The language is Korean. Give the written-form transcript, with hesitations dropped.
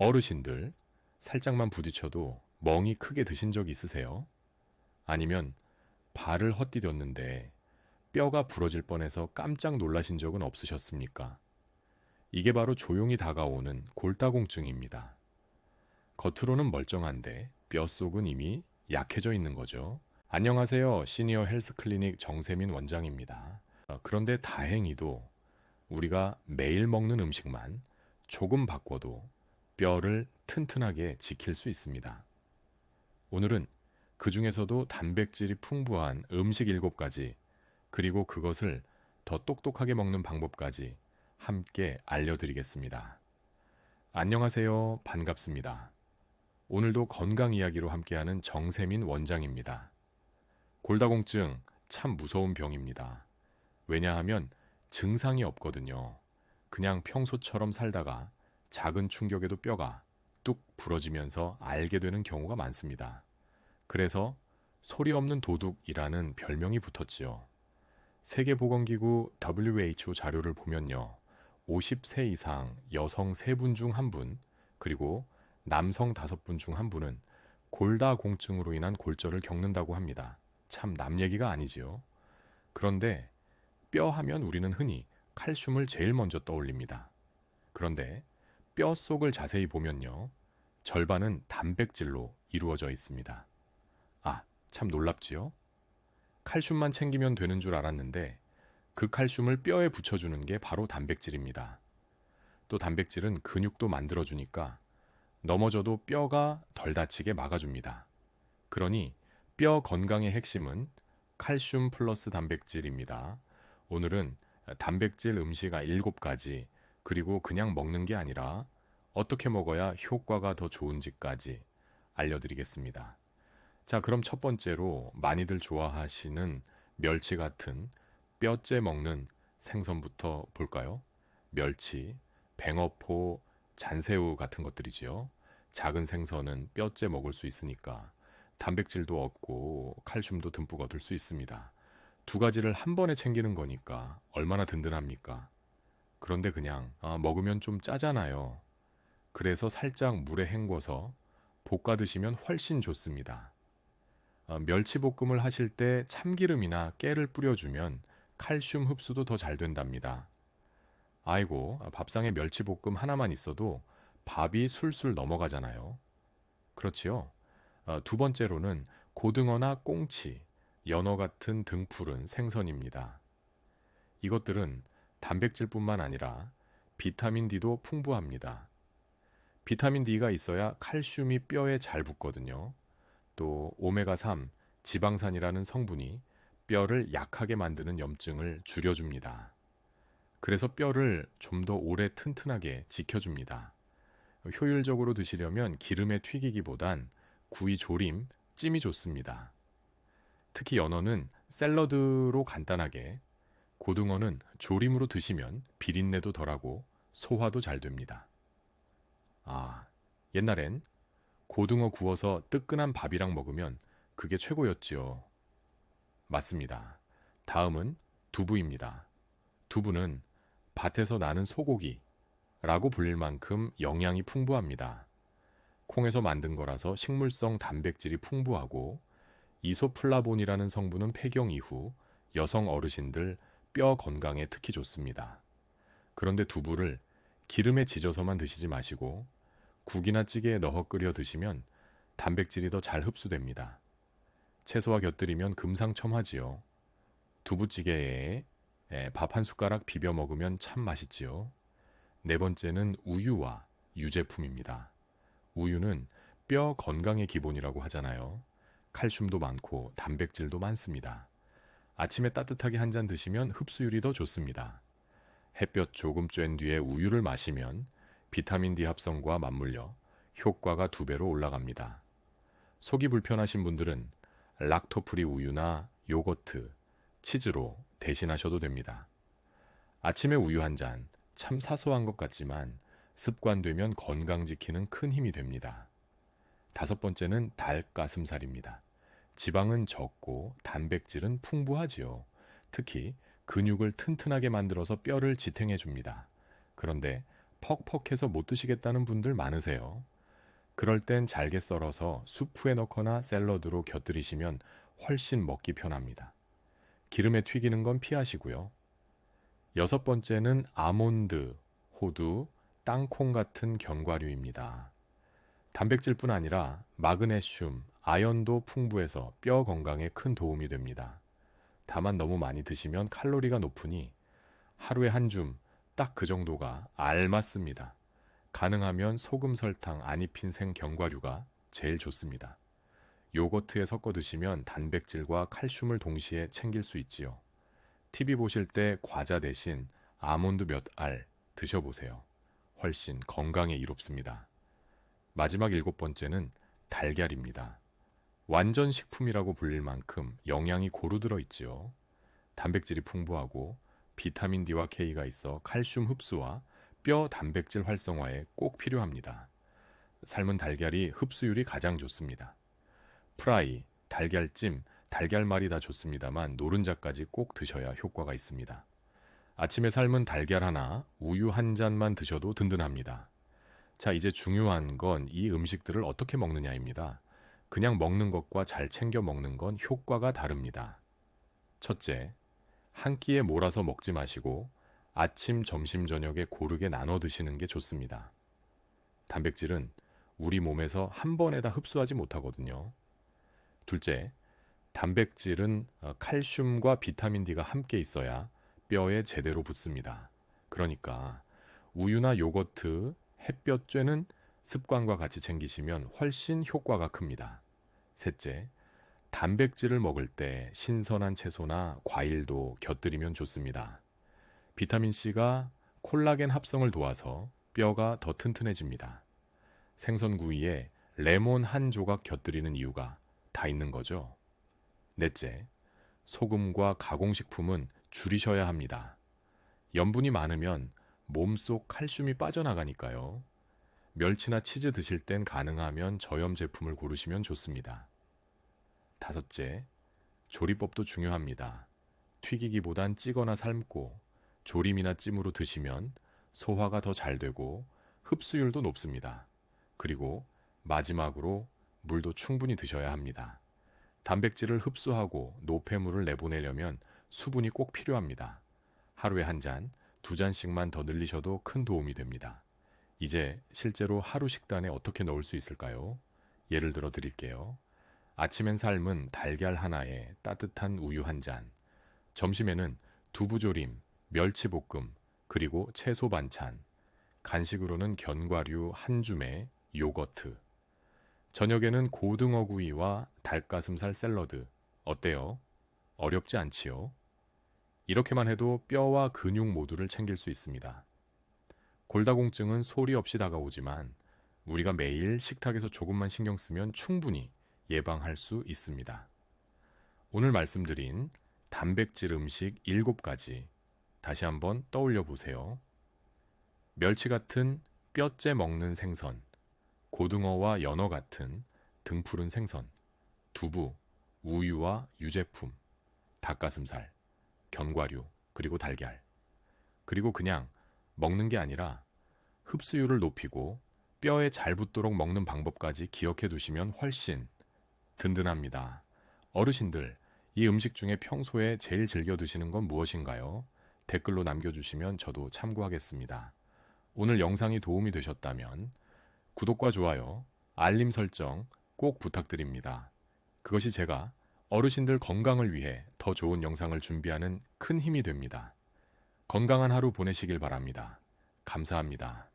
어르신들, 살짝만 부딪혀도 멍이 크게 드신 적 있으세요? 아니면 발을 헛디뎠는데 뼈가 부러질 뻔해서 깜짝 놀라신 적은 없으셨습니까? 이게 바로 조용히 다가오는 골다공증입니다. 겉으로는 멀쩡한데 뼛속은 이미 약해져 있는 거죠. 안녕하세요. 시니어 헬스 클리닉 정세민 원장입니다. 그런데 다행히도 우리가 매일 먹는 음식만 조금 바꿔도 뼈를 튼튼하게 지킬 수 있습니다. 오늘은 그 중에서도 단백질이 풍부한 음식 7가지, 그리고 그것을 더 똑똑하게 먹는 방법까지 함께 알려드리겠습니다. 안녕하세요. 반갑습니다. 오늘도 건강 이야기로 함께하는 정세민 원장입니다. 골다공증 참 무서운 병입니다. 왜냐하면 증상이 없거든요. 그냥 평소처럼 살다가 작은 충격에도 뼈가 뚝 부러지면서 알게 되는 경우가 많습니다. 그래서 소리 없는 도둑이라는 별명이 붙었지요. 세계보건기구 WHO 자료를 보면요. 50세 이상 여성 3분 중 1분, 그리고 남성 5분 중 1분은 골다공증으로 인한 골절을 겪는다고 합니다. 참 남 얘기가 아니지요. 그런데 뼈 하면 우리는 흔히 칼슘을 제일 먼저 떠올립니다. 그런데 뼈 속을 자세히 보면요. 절반은 단백질로 이루어져 있습니다. 아, 참 놀랍지요? 칼슘만 챙기면 되는 줄 알았는데 그 칼슘을 뼈에 붙여주는 게 바로 단백질입니다. 또 단백질은 근육도 만들어주니까 넘어져도 뼈가 덜 다치게 막아줍니다. 그러니 뼈 건강의 핵심은 칼슘 플러스 단백질입니다. 오늘은 단백질 음식 7가지, 그리고 그냥 먹는 게 아니라 어떻게 먹어야 효과가 더 좋은지까지 알려드리겠습니다. 자, 그럼 첫 번째로 많이들 좋아하시는 멸치 같은 뼈째 먹는 생선부터 볼까요? 멸치, 뱅어포, 잔새우 같은 것들이지요. 작은 생선은 뼈째 먹을 수 있으니까 단백질도 얻고 칼슘도 듬뿍 얻을 수 있습니다. 2가지를 한 번에 챙기는 거니까 얼마나 든든합니까? 그런데 그냥 먹으면 좀 짜잖아요. 그래서 살짝 물에 헹궈서 볶아 드시면 훨씬 좋습니다. 멸치볶음을 하실 때 참기름이나 깨를 뿌려주면 칼슘 흡수도 더 잘 된답니다. 아이고, 밥상에 멸치볶음 하나만 있어도 밥이 술술 넘어가잖아요. 그렇지요? 2번째로는 고등어나 꽁치, 연어 같은 등푸른 생선입니다. 이것들은 단백질뿐만 아니라 비타민 D도 풍부합니다. 비타민 D가 있어야 칼슘이 뼈에 잘 붙거든요. 또 오메가3 지방산이라는 성분이 뼈를 약하게 만드는 염증을 줄여줍니다. 그래서 뼈를 좀 더 오래 튼튼하게 지켜줍니다. 효율적으로 드시려면 기름에 튀기기보단 구이 조림, 찜이 좋습니다. 특히 연어는 샐러드로 간단하게, 고등어는 조림으로 드시면 비린내도 덜하고 소화도 잘 됩니다. 아, 옛날엔 고등어 구워서 뜨끈한 밥이랑 먹으면 그게 최고였지요. 맞습니다. 다음은 두부입니다. 두부는 밭에서 나는 소고기라고 불릴 만큼 영양이 풍부합니다. 콩에서 만든 거라서 식물성 단백질이 풍부하고 이소플라본이라는 성분은 폐경 이후 여성 어르신들 뼈 건강에 특히 좋습니다. 그런데 두부를 기름에 지져서만 드시지 마시고 국이나 찌개에 넣어 끓여 드시면 단백질이 더 잘 흡수됩니다. 채소와 곁들이면 금상첨화지요. 두부찌개에 밥 한 숟가락 비벼 먹으면 참 맛있지요. 4번째는 우유와 유제품입니다. 우유는 뼈 건강의 기본이라고 하잖아요. 칼슘도 많고 단백질도 많습니다. 아침에 따뜻하게 한 잔 드시면 흡수율이 더 좋습니다. 햇볕 조금 쬐은 뒤에 우유를 마시면 비타민 D 합성과 맞물려 효과가 2배로 올라갑니다. 속이 불편하신 분들은 락토프리 우유나 요거트, 치즈로 대신하셔도 됩니다. 아침에 우유 한 잔, 참 사소한 것 같지만 습관되면 건강 지키는 큰 힘이 됩니다. 5번째는 닭가슴살입니다. 지방은 적고 단백질은 풍부하지요. 특히 근육을 튼튼하게 만들어서 뼈를 지탱해 줍니다. 그런데 퍽퍽해서 못 드시겠다는 분들 많으세요. 그럴 땐 잘게 썰어서 수프에 넣거나 샐러드로 곁들이시면 훨씬 먹기 편합니다. 기름에 튀기는 건 피하시고요. 여섯 번째는 아몬드, 호두, 땅콩 같은 견과류입니다. 단백질뿐 아니라 마그네슘, 아연도 풍부해서 뼈 건강에 큰 도움이 됩니다. 다만 너무 많이 드시면 칼로리가 높으니 하루에 한 줌, 딱 그 정도가 알맞습니다. 가능하면 소금 설탕 안 입힌 생 견과류가 제일 좋습니다. 요거트에 섞어 드시면 단백질과 칼슘을 동시에 챙길 수 있지요. TV 보실 때 과자 대신 아몬드 몇 알 드셔보세요. 훨씬 건강에 이롭습니다. 마지막 일곱 번째는 달걀입니다. 완전 식품이라고 불릴 만큼 영양이 고루 들어있지요. 단백질이 풍부하고 비타민 D와 K가 있어 칼슘 흡수와 뼈 단백질 활성화에 꼭 필요합니다. 삶은 달걀이 흡수율이 가장 좋습니다. 프라이, 달걀찜, 달걀말이 다 좋습니다만 노른자까지 꼭 드셔야 효과가 있습니다. 아침에 삶은 달걀 하나, 우유 한 잔만 드셔도 든든합니다. 자, 이제 중요한 건 이 음식들을 어떻게 먹느냐입니다. 그냥 먹는 것과 잘 챙겨 먹는 건 효과가 다릅니다. 첫째, 한 끼에 몰아서 먹지 마시고 아침, 점심, 저녁에 고르게 나눠 드시는 게 좋습니다. 단백질은 우리 몸에서 한 번에 다 흡수하지 못하거든요. 둘째, 단백질은 칼슘과 비타민 D가 함께 있어야 뼈에 제대로 붙습니다. 그러니까 우유나 요거트, 햇볕쬐는 습관과 같이 챙기시면 훨씬 효과가 큽니다. 셋째, 단백질을 먹을 때 신선한 채소나 과일도 곁들이면 좋습니다. 비타민C가 콜라겐 합성을 도와서 뼈가 더 튼튼해집니다. 생선구이에 레몬 한 조각 곁들이는 이유가 다 있는 거죠. 넷째, 소금과 가공식품은 줄이셔야 합니다. 염분이 많으면 몸속 칼슘이 빠져나가니까요. 멸치나 치즈 드실 땐 가능하면 저염 제품을 고르시면 좋습니다. 다섯째, 조리법도 중요합니다. 튀기기보단 찌거나 삶고 조림이나 찜으로 드시면 소화가 더 잘 되고 흡수율도 높습니다. 그리고 마지막으로 물도 충분히 드셔야 합니다. 단백질을 흡수하고 노폐물을 내보내려면 수분이 꼭 필요합니다. 하루에 한 잔, 두 잔씩만 더 늘리셔도 큰 도움이 됩니다. 이제 실제로 하루 식단에 어떻게 넣을 수 있을까요? 예를 들어 드릴게요. 아침엔 삶은 달걀 하나에 따뜻한 우유 한 잔, 점심에는 두부조림, 멸치볶음, 그리고 채소 반찬, 간식으로는 견과류 한 줌에 요거트, 저녁에는 고등어구이와 닭가슴살 샐러드. 어때요? 어렵지 않지요? 이렇게만 해도 뼈와 근육 모두를 챙길 수 있습니다. 골다공증은 소리 없이 다가오지만 우리가 매일 식탁에서 조금만 신경 쓰면 충분히 예방할 수 있습니다. 오늘 말씀드린 단백질 음식 7가지 다시 한번 떠올려 보세요. 멸치 같은 뼈째 먹는 생선, 고등어와 연어 같은 등푸른 생선, 두부, 우유와 유제품, 닭가슴살, 견과류, 그리고 달걀. 그리고 그냥 먹는 게 아니라 흡수율을 높이고 뼈에 잘 붙도록 먹는 방법까지 기억해 두시면 훨씬 든든합니다. 어르신들, 이 음식 중에 평소에 제일 즐겨 드시는 건 무엇인가요? 댓글로 남겨주시면 저도 참고하겠습니다. 오늘 영상이 도움이 되셨다면 구독과 좋아요, 알림 설정 꼭 부탁드립니다. 그것이 제가 어르신들 건강을 위해 더 좋은 영상을 준비하는 큰 힘이 됩니다. 건강한 하루 보내시길 바랍니다. 감사합니다.